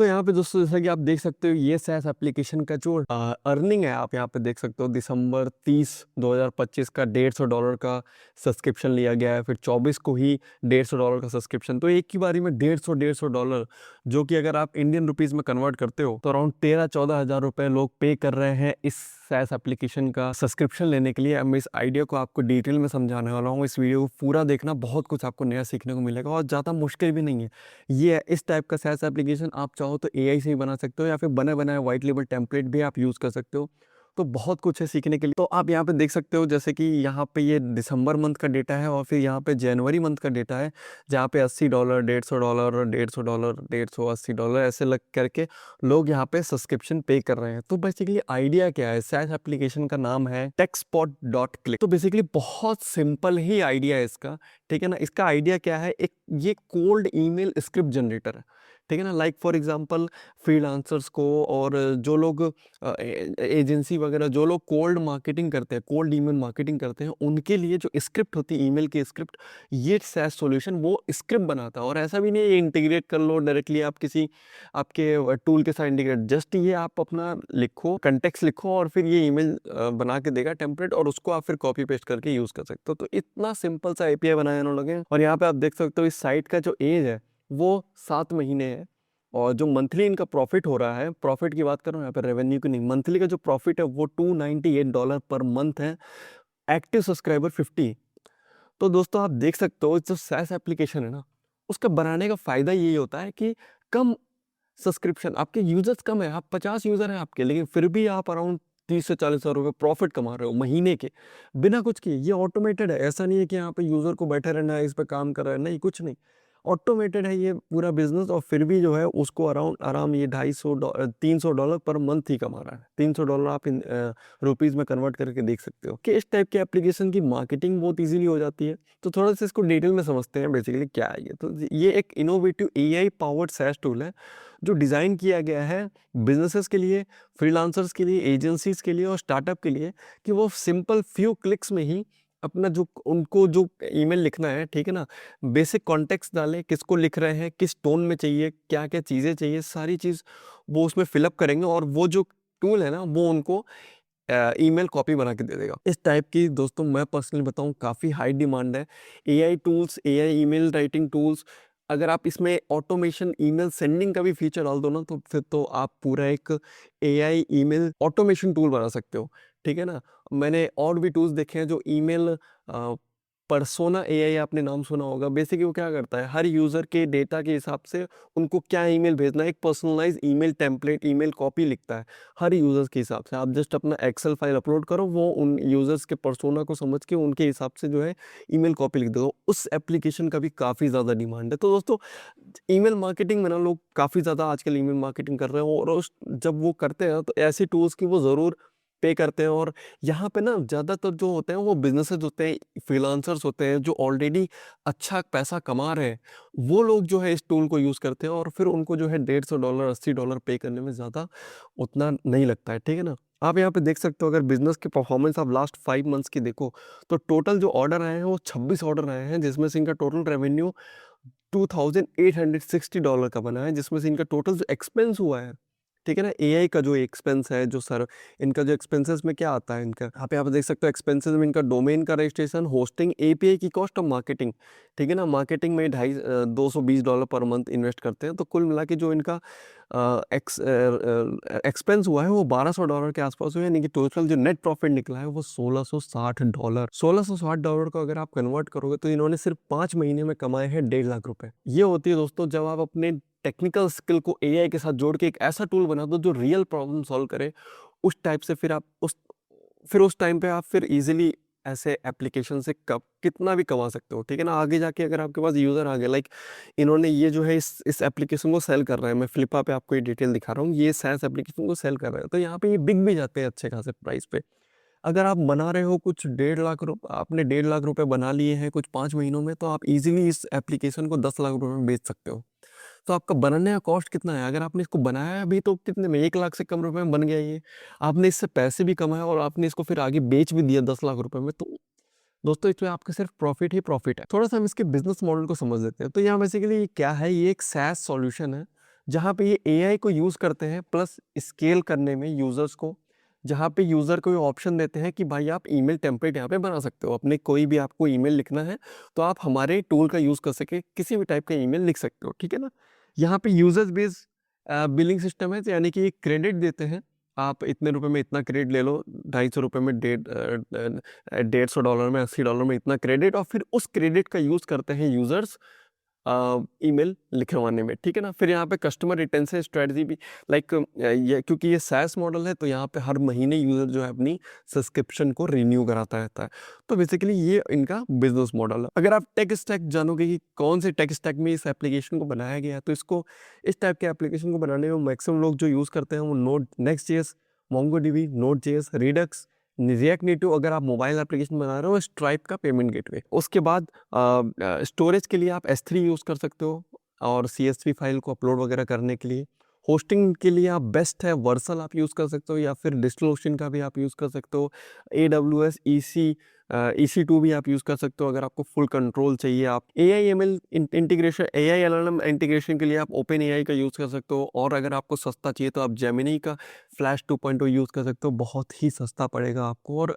तो यहाँ पे दोस्तों जैसा कि आप देख सकते हो ये SaaS एप्लीकेशन का जो अर्निंग है आप यहाँ पे देख सकते हो दिसंबर 30 2025 का $150 का सब्सक्रिप्शन लिया गया है, फिर 24 को ही $150 का सब्सक्रिप्शन। तो एक की बारी में 150 जो कि अगर आप इंडियन रुपीस में कन्वर्ट करते हो तो अराउंड 13-14 हज़ार रुपए लोग पे कर रहे हैं इस SaaS एप्लीकेशन का सब्सक्रिप्शन लेने के लिए। अब मैं इस आइडिया को आपको डिटेल में समझाने वाला हूँ। इस वीडियो को पूरा देखना, बहुत कुछ आपको नया सीखने को मिलेगा और ज़्यादा मुश्किल भी नहीं है। ये इस टाइप का SaaS एप्लीकेशन आप चाहो तो एआई से ही बना सकते हो या फिर बने बनाए व्हाइट लेबल टेम्पलेट भी आप यूज़ कर सकते हो। तो बहुत कुछ है सीखने के लिए। तो आप यहाँ पे देख सकते हो जैसे कि यहाँ पे ये दिसंबर मंथ का डेटा है और फिर यहाँ पे जनवरी मंथ का डेटा है, जहाँ पे $80, $150 और $150, $180 ऐसे लग करके लोग यहाँ पे सब्सक्रिप्शन पे कर रहे हैं। तो बेसिकली आइडिया क्या है, SaaS एप्लीकेशन का नाम है techspot.click। तो बेसिकली बहुत सिंपल ही आइडिया है इसका, ठीक है ना। इसका आइडिया क्या है, एक ये कोल्ड ईमेल स्क्रिप्ट जनरेटर है, ठीक है ना। लाइक फॉर एग्जांपल फ्रीलांसर्स को और जो लोग एजेंसी वगैरह जो लोग कोल्ड मार्केटिंग करते हैं, कोल्ड ईमेल मार्केटिंग करते हैं, उनके लिए जो स्क्रिप्ट होती है ईमेल की स्क्रिप्ट, ये SaaS सॉल्यूशन वो स्क्रिप्ट बनाता है। और ऐसा भी नहीं है इंटीग्रेट कर लो डायरेक्टली आप किसी आपके टूल के साथ इंटीग्रेट, जस्ट ये आप अपना लिखो, कंटेक्स्ट लिखो और फिर ये ईमेल बना के देगा टेम्पलेट और उसको आप फिर कॉपी पेस्ट करके यूज कर सकते हो। तो इतना सिंपल सा एपीआई बनाया इन लोगों ने। और यहाँ पे आप देख सकते हो इस साइट का जो एज है वो 7 महीने है और जो मंथली इनका प्रॉफिट हो रहा है, प्रॉफिट की बात करूँ यहाँ पे रेवेन्यू की नहीं, मंथली का जो प्रॉफिट है वो $298 पर मंथ है। Active subscriber 50। तो दोस्तों आप देख सकते हो जो SaaS एप्लीकेशन है ना, उसका बनाने का फायदा यही होता है कि कम सब्सक्रिप्शन, आपके यूजर्स कम है, आप 50 यूजर हैं आपके, लेकिन फिर भी आप अराउंड 30 से 40 हज़ार रुपये प्रॉफिट कमा रहे हो महीने के, बिना कुछ किए। ये ऑटोमेटेड है, ऐसा नहीं है कि यहाँ पे यूजर को बैठे रहना है, इस पे काम कर रहा है, नहीं, कुछ नहीं। ऑटोमेटेड है ये पूरा बिजनेस और फिर भी जो है उसको अराउंड आराम ये $250 $300 पर मंथ ही कमा रहा है। $300 आप इन रुपीज़ में कन्वर्ट करके देख सकते हो कि इस टाइप के एप्लीकेशन की मार्केटिंग बहुत इजीली हो जाती है। तो थोड़ा सा इसको डिटेल में समझते हैं बेसिकली क्या है ये। तो ये एक innovative AI powered SaaS tool है जो डिज़ाइन किया गया है बिजनेसेस के लिए, फ्रीलांसर्स के लिए, एजेंसीज के लिए और स्टार्टअप के लिए, कि वो सिंपल फ्यू क्लिक्स में ही अपना जो उनको जो ईमेल लिखना है, ठीक है ना, बेसिक कॉन्टेक्स्ट डालें, किसको लिख रहे हैं, किस टोन में चाहिए, क्या क्या चीज़ें चाहिए, सारी चीज़ वो उसमें फिलअप करेंगे और वो जो टूल है ना वो उनको ईमेल कॉपी बना के दे देगा। इस टाइप की दोस्तों मैं पर्सनली बताऊं काफ़ी हाई डिमांड है। AI tools, AI email writing tools, अगर आप इसमें ऑटोमेशन ईमेल सेंडिंग का भी फीचर डाल दो ना तो फिर तो आप पूरा एक एआई ईमेल ऑटोमेशन टूल बना सकते हो, ठीक है ना। मैंने और भी टूल्स देखे हैं जो ईमेल पर्सोना एआई आपने नाम सुना होगा। बेसिकली वो क्या करता है, हर यूज़र के डेटा के हिसाब से उनको क्या ईमेल भेजना है, एक personalize email template, email copy लिखता है हर यूज़र्स के हिसाब से। आप जस्ट अपना एक्सेल फाइल अपलोड करो, वो उन यूज़र्स के पर्सोना को समझ के उनके हिसाब से जो है ईमेल कॉपी लिख दो। उस एप्लीकेशन का भी काफ़ी ज़्यादा डिमांड है। तो दोस्तों ईमेल मार्केटिंग में ना लोग काफ़ी ज़्यादा आजकल ईमेल मार्केटिंग कर रहे हैं और जब वो करते हैं तो ऐसी टूल्स की वो ज़रूर पे करते हैं। और यहाँ पे ना ज़्यादातर जो होते हैं वो बिजनेसेस होते हैं, फ्रीलांसर्स होते हैं जो ऑलरेडी अच्छा पैसा कमा रहे हैं, वो लोग जो है इस टूल को यूज़ करते हैं और फिर उनको जो है $150 $80 पे करने में ज़्यादा उतना नहीं लगता है, ठीक है ना। आप यहाँ पे देख सकते हो अगर बिजनेस की परफॉर्मेंस आप लास्ट 5 मंथ्स की देखो तो टोटल जो ऑर्डर आए हैं वो 26 ऑर्डर आए हैं, जिसमें से इनका टोटल रेवेन्यू $2860 का बना है, जिसमें से इनका टोटल जो एक्सपेंस हुआ है, ठीक है ना, एआई का जो एक्सपेंस है, जो सर इनका जो एक्सपेंसेस में क्या आता है इनका, यहाँ पे देख सकते हो एक्सपेंसेस में इनका डोमेन का रजिस्ट्रेशन, होस्टिंग, एपीआई की कॉस्ट और मार्केटिंग, ठीक है ना। मार्केटिंग में $220 पर मंथ इन्वेस्ट करते हैं। तो कुल मिला के जो इनका एक्सपेंस हुआ है वो $1200 के आसपास हुआ है, यानी कि टोटल जो नेट प्रॉफिट निकला है वो $1660। $1660 को अगर आप कन्वर्ट करोगे तो इन्होंने सिर्फ 5 महीने में कमाए हैं 1.5 लाख रुपए। ये होती है दोस्तों जब आप अपने टेक्निकल स्किल को एआई के साथ जोड़ के एक ऐसा टूल बना दो जो रियल प्रॉब्लम सॉल्व करे। उस टाइप से फिर उस टाइम पे आप फिर इजीली ऐसे एप्लीकेशन से कब कितना भी कमा सकते हो, ठीक है ना। आगे जाके अगर आपके पास यूज़र आ गए, लाइक इन्होंने ये जो है इस एप्लीकेशन को सेल कर रहा है, मैं फ्लिपा पे आपको ये डिटेल दिखा रहा हूँ, ये SaaS एप्लीकेशन को सेल कर रहा है, तो यहाँ पे ये बिक भी जाते हैं अच्छे खासे प्राइस पे। अगर आप बना रहे हो कुछ 1.5 लाख रुपये, आपने 1.5 लाख रुपए बना लिए हैं कुछ 5 महीनों में, तो आप इजीली इस एप्लीकेशन को 10 लाख रुपए में बेच सकते हो। तो आपका बनाने का कॉस्ट कितना है, अगर आपने इसको बनाया अभी तो कितने में, 1 लाख से कम रुपए में बन गया ये। आपने इससे पैसे भी कमाए और आपने इसको फिर आगे बेच भी दिया 10 लाख रुपए में। तो दोस्तों इसमें आपका सिर्फ प्रॉफिट ही प्रॉफिट है। थोड़ा सा हम इसके बिजनेस मॉडल को समझ लेते हैं। तो यहाँ बेसिकली क्या है, ये एक SaaS सॉल्यूशन है जहाँ पे ये एआई को यूज़ करते हैं प्लस स्केल करने में यूज़र्स को, जहाँ पे यूज़र को ये ऑप्शन देते हैं कि भाई आप ईमेल टेम्पलेट यहाँ पे बना सकते हो। अपने कोई भी आपको ईमेल लिखना है तो आप हमारे टूल का यूज़ कर सके किसी भी टाइप का ईमेल लिख सकते हो, ठीक है ना? यहाँ पे यूज़र्स बेस्ड बिलिंग सिस्टम है, यानी कि क्रेडिट देते हैं। आप इतने रुपए में इतना क्रेडिट ले लो, $250 में $150 में, $80 में इतना क्रेडिट, और फिर उस क्रेडिट का यूज़ करते हैं यूज़र्स ईमेल लिखवाने में, ठीक है ना? फिर यहाँ पे कस्टमर रिटेंशन स्ट्रेटजी भी, लाइक ये क्योंकि ये SaaS मॉडल है तो यहाँ पे हर महीने यूज़र जो है अपनी सब्सक्रिप्शन को रिन्यू कराता रहता है। तो बेसिकली ये इनका बिजनेस मॉडल है। अगर आप टेक स्टैक जानोगे कि कौन से टेक स्टैक में इस एप्लीकेशन को बनाया गया है, तो इसको इस टाइप के एप्लीकेशन को बनाने में मैक्सिमम लोग जो यूज़ करते हैं वो नोड, नेक्स्ट.js, MongoDB, Node.js, Redux, React Native, अगर आप मोबाइल एप्लीकेशन बना रहे हो, स्ट्राइप का पेमेंट गेटवे। उसके बाद स्टोरेज के लिए आप S3 यूज़ कर सकते हो, और CSV फाइल को अपलोड वगैरह करने के लिए। होस्टिंग के लिए आप बेस्ट है वर्सल आप यूज़ कर सकते हो, या फिर डिस्ट्रीब्यूशन का भी आप यूज़ कर सकते हो। AWS EC2 भी आप यूज़ कर सकते हो अगर आपको फुल कंट्रोल चाहिए। आप AI/ML integration, AI LLM integration के लिए आप ओपन AI का यूज़ कर सकते हो, और अगर आपको सस्ता चाहिए तो आप जेमिनी का फ्लैश 2.0 यूज़ कर सकते हो। बहुत ही सस्ता पड़ेगा आपको, और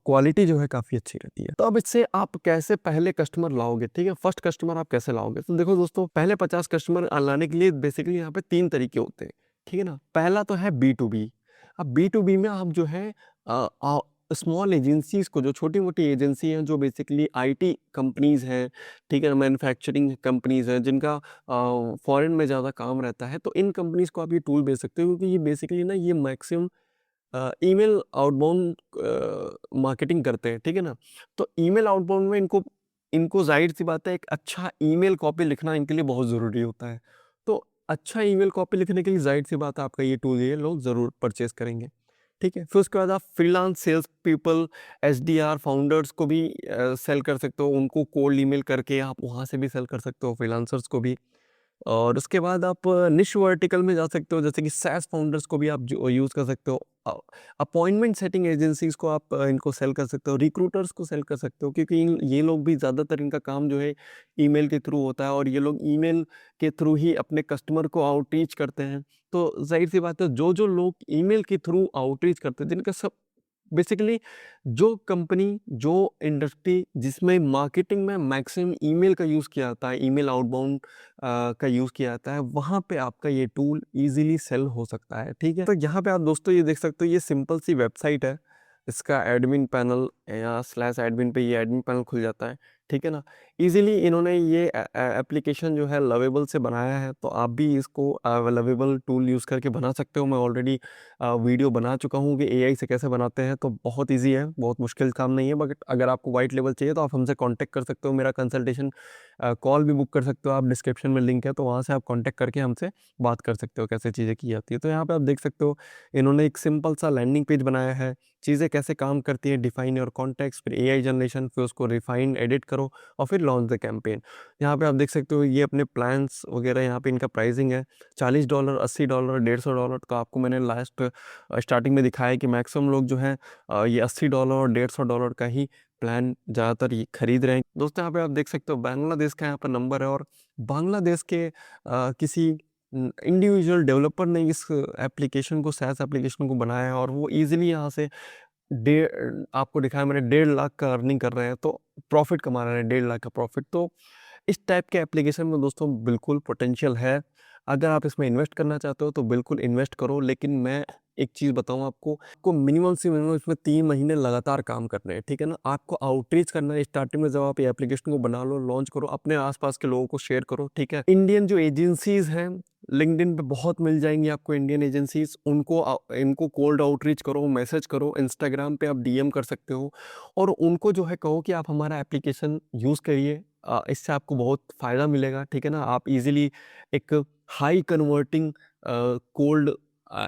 क्वालिटी जो है काफ़ी अच्छी रहती है। तो अब इससे आप कैसे पहले कस्टमर लाओगे, ठीक है? फर्स्ट कस्टमर आप कैसे लाओगे? तो देखो दोस्तों, पहले 50 कस्टमर लाने के लिए बेसिकली यहाँ पे 3 तरीके होते हैं, ठीक है ना? पहला तो है B2B। अब B2B में आप जो है स्मॉल एजेंसीज़ को, जो छोटी-मोटी एजेंसी हैं, जो बेसिकली IT कंपनीज़ हैं, ठीक है? मैन्युफैक्चरिंग कंपनीज़ हैं, जिनका फॉरेन में ज़्यादा काम रहता है, तो इन कंपनीज़ को आप ये टूल बेच सकते हो, क्योंकि ये बेसिकली ना ये मैक्सिमम ईमेल आउटबाउंड मार्केटिंग करते हैं, ठीक है ना? तो ईमेल आउटबाउंड में इनको इनको ज़ाहिर-सी बात है, एक अच्छा ईमेल कॉपी लिखना इनके लिए बहुत ज़रूरी होता है। तो अच्छा ईमेल कॉपी लिखने के लिए ज़ाहिर-सी बात है आपका ये टूल ये लोग ज़रूर परचेज़ करेंगे, ठीक है? फिर उसके बाद आप freelance sales people, SDR founders को भी सेल कर सकते हो। उनको कोल्ड ईमेल करके आप वहाँ से भी सेल कर सकते हो, फ्रीलांसर्स को भी। और उसके बाद आप निश वर्टिकल में जा सकते हो, जैसे कि SaaS फाउंडर्स को भी आप जो यूज़ कर सकते हो। अपॉइंटमेंट सेटिंग एजेंसीज़ को आप इनको सेल कर सकते हो, रिक्रूटर्स को सेल कर सकते हो, क्योंकि ये लोग भी ज़्यादातर इनका काम जो है ईमेल के थ्रू होता है, और ये लोग ईमेल के थ्रू ही अपने कस्टमर को आउटरीच करते हैं। तो ज़ाहिर-सी बात है, जो-जो लोग ईमेल के थ्रू आउटरीच करते हैं, जिनका सब बेसिकली जो कंपनी, जो इंडस्ट्री जिसमें मार्केटिंग में मैक्सिमम ईमेल का यूज़ किया जाता है, ईमेल आउटबाउंड का यूज़ किया जाता है, वहाँ पे आपका ये टूल ईज़िली सेल हो सकता है, ठीक है? तो यहाँ पे आप दोस्तों ये देख सकते हो, ये सिंपल सी वेबसाइट है। इसका एडमिन पैनल या स्लैश एडमिन पे ये एडमिन पैनल खुल जाता है, ठीक है ना? ईज़िली इन्होंने ये एप्लीकेशन जो है लवेबल से बनाया है, तो आप भी इसको लवेबल टूल यूज़ करके बना सकते हो। मैं ऑलरेडी वीडियो बना चुका हूँ कि AI से कैसे बनाते हैं, तो बहुत ईज़ी है, बहुत मुश्किल काम नहीं है। बट अगर आपको व्हाइट लेवल चाहिए तो आप हमसे कॉन्टैक्ट कर सकते हो। मेरा कंसल्टेशन कॉल भी बुक कर सकते हो आप, डिस्क्रिप्शन में लिंक है, तो वहाँ से आप कॉन्टैक्ट करके हमसे बात कर सकते हो कैसे चीज़ें की जाती है। तो यहाँ पे आप देख सकते हो, इन्होंने एक सिंपल सा लैंडिंग पेज बनाया है, चीज़ें कैसे काम करती हैं, डिफाइन योर कॉन्टेक्स्ट, फिर AI जनरेशन, फिर उसको रिफाइन, एडिट करो, और फिर लॉन्च द कैंपेन। यहाँ पे आप देख सकते हो ये अपने प्लान्स वगैरह, यहाँ पे इनका प्राइसिंग है $40, $80, $150। तो आपको मैंने लास्ट स्टार्टिंग में दिखाया कि मैक्सिमम लोग जो हैं ये $80 और $150 का ही प्लान ज़्यादातर ये खरीद रहे हैं। दोस्तों यहाँ पे आप देख सकते हो बांग्लादेश का यहाँ पर नंबर है, और बांग्लादेश के किसी इंडिविजुअल डेवलपर ने इस एप्लीकेशन को, SaaS एप्लीकेशन को बनाया है, और वो ईज़िली यहाँ से आपको दिखाया मैंने, 1.5 लाख का अर्निंग कर रहे हैं, तो प्रॉफिट कमा रहे हैं, 1.5 लाख का प्रॉफिट। तो इस टाइप के एप्लीकेशन में दोस्तों बिल्कुल पोटेंशियल है। अगर आप इसमें इन्वेस्ट करना चाहते हो तो बिल्कुल इन्वेस्ट करो, लेकिन मैं एक चीज़ बताऊँ आपको मिनिमम से मिनिमम इसमें 3 महीने लगातार काम करने हैं, ठीक है ना? आपको आउटरीच करना है स्टार्टिंग में, जब आप ये एप्लीकेशन को बना लो, लॉन्च करो, अपने आस-पास के लोगों को शेयर करो, ठीक है? इंडियन जो एजेंसीज़ हैं, लिंक्डइन पे बहुत मिल जाएँगी आपको इंडियन एजेंसीज़, इनको कोल्ड आउटरीच करो, मैसेज करो, इंस्टाग्राम पे आप DM कर सकते हो, और उनको जो है कहो कि आप हमारा एप्लीकेशन यूज़ करिए। इससे आपको बहुत फ़ायदा मिलेगा, ठीक है ना? आप ईज़िली एक हाई कन्वर्टिंग कोल्ड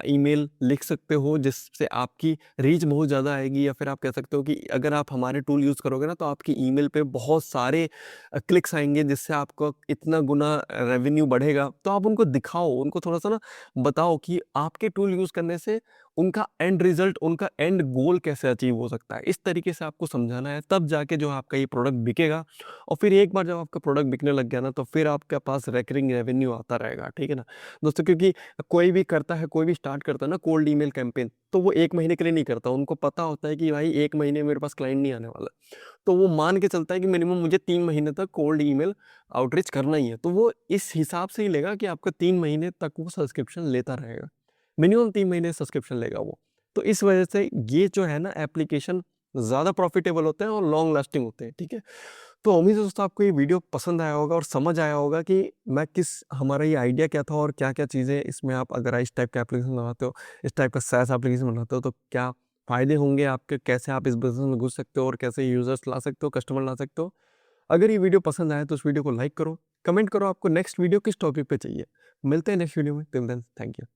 ईमेल लिख सकते हो, जिससे आपकी रीच बहुत ज़्यादा आएगी, या फिर आप कह सकते हो कि अगर आप हमारे टूल यूज़ करोगे ना, तो आपकी ईमेल पे बहुत सारे क्लिक्स आएँगे, जिससे आपका इतना गुना रेवेन्यू बढ़ेगा। तो आप उनको दिखाओ, उनको थोड़ा-सा ना बताओ कि आपके टूल यूज़ करने से उनका एंड रिजल्ट, उनका एंड गोल कैसे अचीव हो सकता है, इस तरीके से आपको समझाना है, तब जाके जो है आपका ये प्रोडक्ट बिकेगा। और फिर एक बार जब आपका प्रोडक्ट बिकने लग गया ना, तो फिर आपके पास रिकरिंग रेवेन्यू आता रहेगा, ठीक है ना दोस्तों। क्योंकि कोई भी करता है, कोई भी स्टार्ट करता है ना कोल्ड ईमेल कैंपेन, तो वो 1 महीने के लिए नहीं करता, उनको पता होता है कि भाई 1 महीने मेरे पास क्लाइंट नहीं आने वाला। तो वो मान के चलता है कि मिनिमम मुझे 3 महीने तक कोल्ड ईमेल आउटरीच करना ही है, तो वो इस हिसाब से ही लेगा कि आपका 3 महीने तक वो सब्सक्रिप्शन लेता रहेगा, मिनिमम 3 महीने सब्सक्रिप्शन लेगा वो। तो इस वजह से ये जो है ना एप्लीकेशन ज़्यादा प्रॉफिटेबल होते हैं और लॉन्ग लास्टिंग होते हैं, ठीक है। तो उम्मीद है दोस्तों आपको ये वीडियो पसंद आया होगा और समझ आया होगा कि मैं किस हमारा ये आइडिया क्या था और क्या-क्या चीज़ें इसमें आप अगर इस टाइप का एप्लीकेशन बनाते हो, इस टाइप का SaaS एप्लीकेशन बनाते हो, तो क्या फ़ायदे होंगे आपके, कैसे आप इस बिज़नेस में घुस सकते हो और कैसे यूज़र्स ला सकते हो, कस्टमर ला सकते हो। अगर ये वीडियो पसंद आया तो इस वीडियो को लाइक करो, कमेंट करो आपको नेक्स्ट वीडियो किस टॉपिक पे चाहिए। मिलते हैं नेक्स्ट वीडियो में, टिल देन थैंक यू।